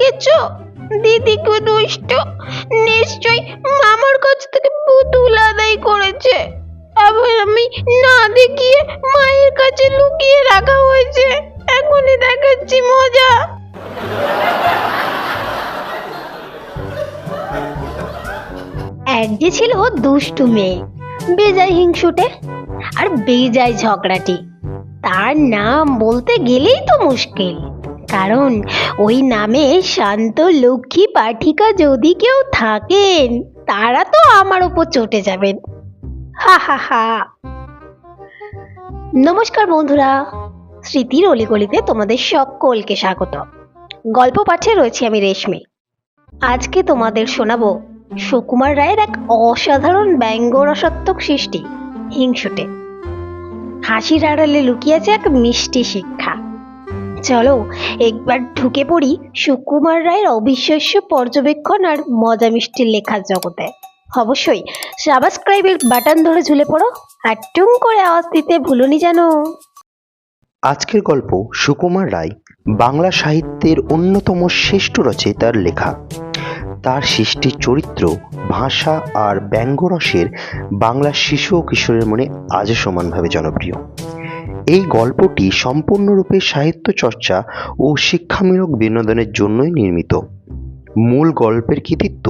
দেখেছো দিদি কো দুষ্ট, নিশ্চয় মামার কাছ থেকে পুতুল আদায় করেছে। আবার আমি না দেখিয়ে মায়ের কাছে লুকিয়ে রাখা হয়েছে। এখনই দেখাচ্ছি মজা। এক যে ছিল দুষ্টু মেয়ে বেজায় হিংসুটে আর বেজায় ঝগড়াটি। তার নাম বলতে গেলেই তো মুশকিল, কারণ ওই নামে শান্ত লক্ষ্মী পাঠিকা যদি কেউ থাকেন তারা তো আমার উপর চটে যাবেন। হা হা হা। নমস্কার বন্ধুরা, স্মৃতির অলিগলিতে তোমাদের সকলকে স্বাগত। গল্প পাঠে রয়েছি আমি রেশমি। আজকে তোমাদের শোনাবো সুকুমার রায়ের এক অসাধারণ ব্যঙ্গ রসাত্মক সৃষ্টি হিংসুটে। হাসির আড়ালে লুকিয়ে আছে এক মিষ্টি শিক্ষা। চলো একবার ঢুকে পড়ি সুকুমার রায়ের অবিশ্বাস্য পর্যবেক্ষণ আর মজা মিষ্টির লেখার জগতে। অবশ্যই সাবস্ক্রাইবের বাটন ধরে ঝুলে পড়ো আর টুং করে আওয়াজ দিতে ভুলোনি যেন। আজকের গল্প সুকুমার রায় বাংলা সাহিত্যের অন্যতম শ্রেষ্ঠ রচয়িতার লেখা। তার সৃষ্টির চরিত্র, ভাষা আর ব্যঙ্গরসের বাংলা শিশু ও কিশোরের মনে আজও সমানভাবে জনপ্রিয়। এই গল্পটি সম্পূর্ণরূপে সাহিত্য চর্চা ও শিক্ষামূলক বিনোদনের জন্যই নির্মিত। মূল গল্পের কৃতিত্ব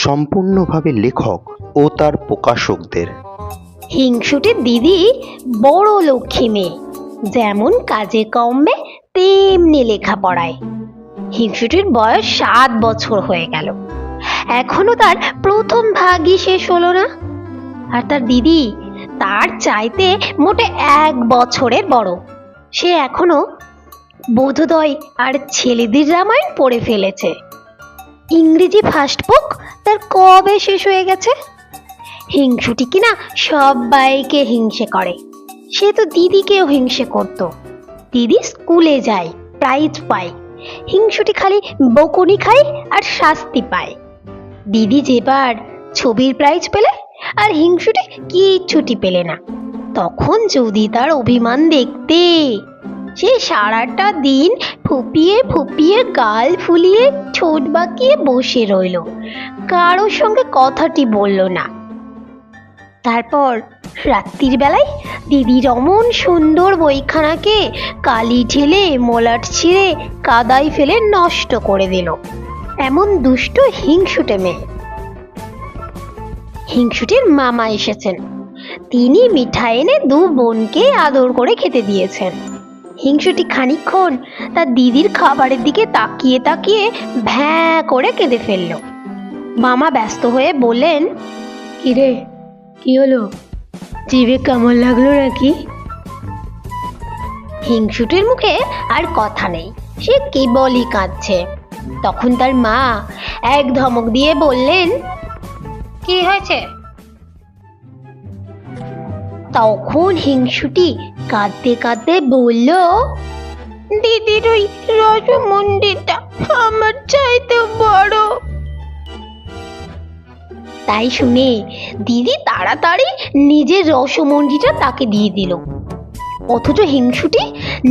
সম্পূর্ণভাবে লেখক ও তার প্রকাশকদের। হিংসুটির দিদি বড় লক্ষ্মী মেয়ে, যেমন কাজে কমবে তেমনি লেখাপড়ায়। হিংসুটির বয়স 7 বছর হয়ে গেল, এখনো তার প্রথম ভাগই শেষ হলো না। আর তার দিদি তার চাইতে মোটে 1 বছরের বড়। সে এখনো বোধোদয় আর ছেলেদের রামায়ণ পড়ে ফেলেছে। ইংরেজি ফার্স্ট বুক তার কবে শেষ হয়ে গেছে। হিংসুটি কিনা সবাইকে হিংসে করে, সে তো দিদিকেও হিংসে করত। দিদি স্কুলে যায়, প্রাইজ পায়, হিংসুটি খালি বকুনি খায় আর শাস্তি পায়। দিদি যেবার ছবির প্রাইজ পেলে আর হিংসুটি কিচ্ছুটি পেলে না, তখন যদি তার অভিমান দেখতে, সে সারাটা দিন ফুপিয়ে ফুপিয়ে গাল ফুলিয়ে ঠোঁট বাঁকিয়ে বসে রইল, কারোর সঙ্গে কথাটি বলল না। তারপর রাত্রির বেলায় দিদির অমন সুন্দর বইখানাকে কালি ঢেলে মলাট ছিঁড়ে কাদায় ফেলে নষ্ট করে দিল। এমন দুষ্ট হিংসুটে মেয়ে। হিংসুটির মামা এসেছেন, তিনি মিঠাই এনে 2 বোনকে আদর করে খেতে দিয়েছেন। হিংসুটি খানিকক্ষণ তার দিদির খাবারের দিকে তাকিয়ে তাকিয়ে ভ্যাঁ করে কেঁদে ফেলল। মামা ব্যস্ত হয়ে বললেন, কিরে কি হলো, জিভে কেমন লাগলো নাকি? হিংসুটির মুখে আর কথা নেই, সে কেবলই কাঁদছে। তখন তার মা এক ধমক দিয়ে বললেন, কি হয়েছে? তখন হিংসুটি কাঁদতে কাঁদতে বলল, দিদির ওই রসমন্ডিটা আমার চাইতে বড়। তাই শুনে দিদি তাড়াতাড়ি নিজের রসমন্ডিটা তাকে দিয়ে দিল। অথচ হিংসুটি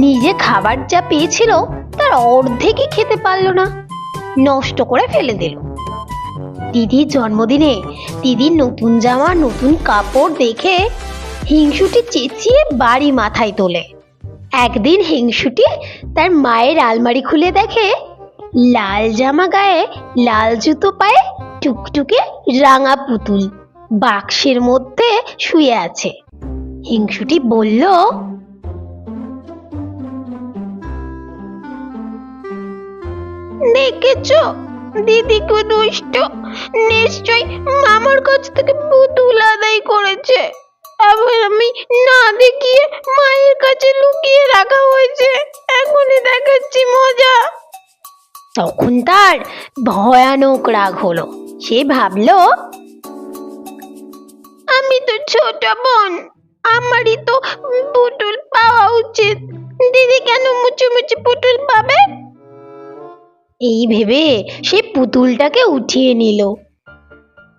নিজে খাবার যা পেয়েছিল তার অর্ধেকই খেতে পারল না, নষ্ট করে ফেলে দিল। দিদির জন্মদিনে দিদির নতুন জামা নতুন কাপড় দেখে হিংসুটি চেঁচিয়ে বাড়ি মাথায় তোলে। একদিন হিংসুটি তার মায়ের আলমারি খুলে দেখে লাল জামা গায়ে লাল জুতো পায়ে টুকটুকে রাঙা পুতুল বাক্সের মধ্যে শুয়ে আছে। হিংসুটি বলল, দেখেছো দিদি কো দুষ্ট, নিশ্চয় মামার কাছ থেকে পুতুল আদায় করেছে। আবার আমি না দেখিয়ে মায়ের কাছে লুকিয়ে রাখা হয়েছে। এখনই দেখাচ্ছি মজা। তখন তার ভয়ানক রাগ হলো। সে ভাবলো, আমি তো ছোট বোন, আমারই তো পুতুল পাওয়া উচিত। দিদি কেন মুচি মুচি পুতুল পাবে? এই ভেবে সে পুতুলটাকে উঠিয়ে নিল।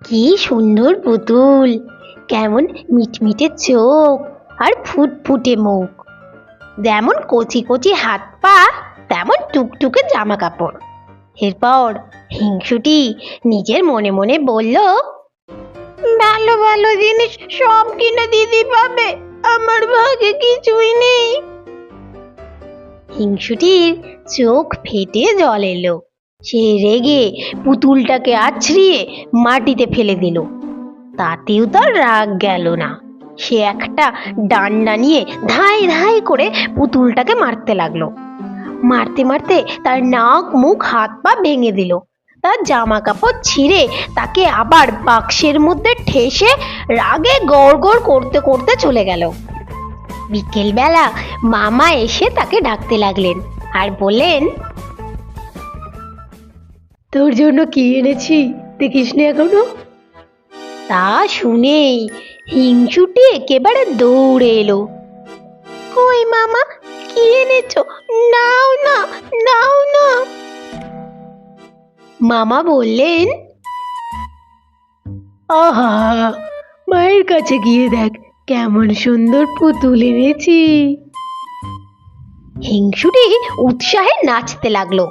কি সুন্দর পুতুল, কেমন মিটমিটে চোখ আর ফুটফুটে মুখ, যেমন কচি কচি হাত পা তেমন টুকটুকে জামা কাপড়। এরপর হিংসুটি নিজের মনে মনে বলল, ভালো ভালো জিনিস সব কিনে দিদি পাবে, আমার ভাগে কিছুই নেই। হিংসুটির চোখ ফেটে জল এলো। সে রেগে পুতুলটাকে আছড়িয়ে মাটিতে ফেলে দিল। তাতেও তার রাগ গেল না। সে একটা ডান্ডা নিয়ে ধাই ধাই করে পুতুলটাকে মারতে লাগলো। মারতে মারতে তার নাক মুখ হাত পা ভেঙে দিল। তার জামা কাপড় ছিঁড়ে তাকে আবার বাক্সের মধ্যে ঠেসে রাগে গড় গড় করতে করতে চলে গেল। বিকেলবেলা মামা এসে তাকে ডাকতে লাগলেন আর বললেন, তোর জন্য কি এনেছি দেখিস নি এখনো? তা শুনেই হিংসুটি একেবারে দৌড়ে এলো। কই মামা, কি এনেছো? নাও না, নাও না। মামা বললেন, আহা, মায়ের কাছে গিয়ে দেখ কেমন সুন্দর পুতুল এনেছি। হিংসুটি উৎসাহে নাচতে লাগলো।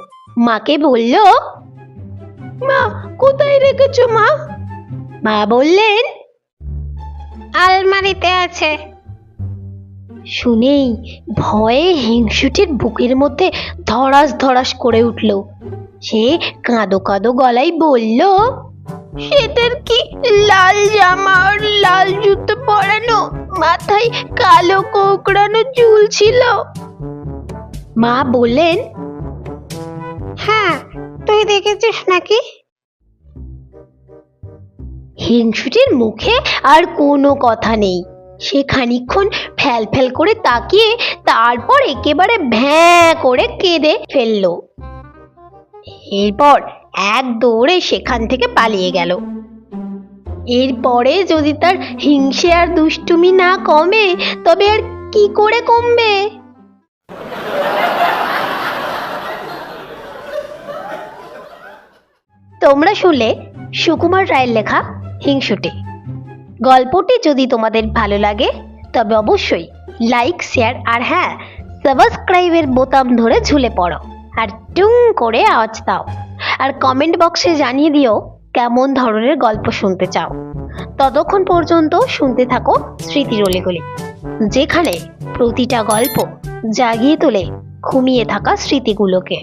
মাকে বলল, মা, কোথায় রেখেছো মা? মা বললেন, আলমারিতে আছে। শুনেই ভয়ে হিংসুটির বুকের মধ্যে ধড়াস ধড়াস করে উঠল। সে কাঁদো কাঁদো গলায় বলল, সেটার কি লাল জামা আর লাল জুতো পরানো, মাথায় কালো কোঁকড়ানো চুল ছিল? মা বললেন, হ্যাঁ, তুই দেখেছিস নাকি? হিংসুটির মুখে আর কোনো কথা নেই। সে খানিকক্ষণ ফ্যাল ফ্যাল করে তাকিয়ে তারপর একেবারে ভ্যাঁ করে কেঁদে ফেলল। এরপর এক দৌড়ে সেখান থেকে পালিয়ে গেল। এরপরে যদি তার হিংসে আর দুষ্টুমি না কমে তবে আর কি করে কমবে? তোমরা শুনলে সুকুমার রায়ের লেখা হিংসুটে। গল্পটি যদি তোমাদের ভালো লাগে তবে অবশ্যই লাইক, শেয়ার আর হ্যাঁ, সাবস্ক্রাইবের বোতাম ধরে ঝুলে পড়ো আর টুং করে আওয়াজ দাও। আর কমেন্ট বক্সে জানিয়ে দিও কেমন ধরনের গল্প শুনতে চাও। ততক্ষণ পর্যন্ত শুনতে থাকো স্মৃতির অলিগলি, যেখানে প্রতিটা গল্প জাগিয়ে তোলে ঘুমিয়ে থাকা স্মৃতিগুলোকে।